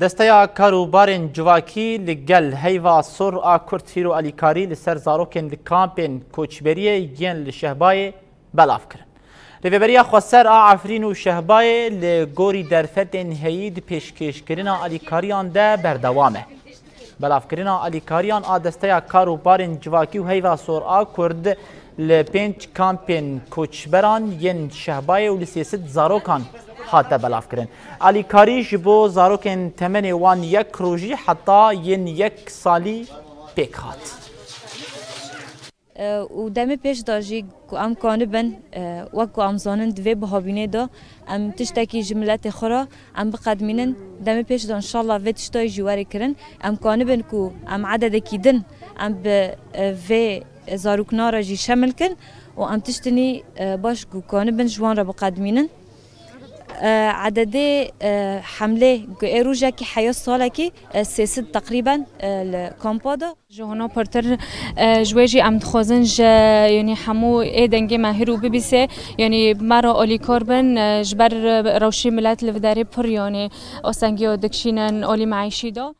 دستیا کاروبارên civakî li gel heyva sor a Kurd Fîro Alîkarî li ser zarokên li kampên koçberiyê yên li Şehbayê belav kirin. Rêveberiya xweser a Efrîn û Şehbayê li gorî derfetên heyî di pêşkêşkirina alîkariyan de berdewam e. Belavkirina alîkariyan a desteya karobarên civakî û heyva sor a Kurd li 5 kampên koçberan yên Şehbayê û li 300 zarokan hate belavkirin. Alîkarî ji bo zarokên temenê wan yek rojî heta yên yek salî pêk hat. û demê pêş da jî ku em kanibin wek ku em zanin divê bihavînê da em tiştekî ji miletê xwe re em biqedmînin demê pêş da înşallah vê tiştayê jî werê kirin em kanibin ku em ededekî din em bi vê zarokna re jî şemil kin û em tiştinî baş ku kanibin ji wan re biqedmînin. عددي حملة إيروجا كي حياة صالكي سياسة تقريبا الكامبادا جهنا برتر جواجي أم تخازن يعني حمو إيدنجي ماهرو ببيسة يعني مرة أولي كاربن جبر روشي ملات لفداري بور يعني أسنجي ودكشينن أولي معيشي دا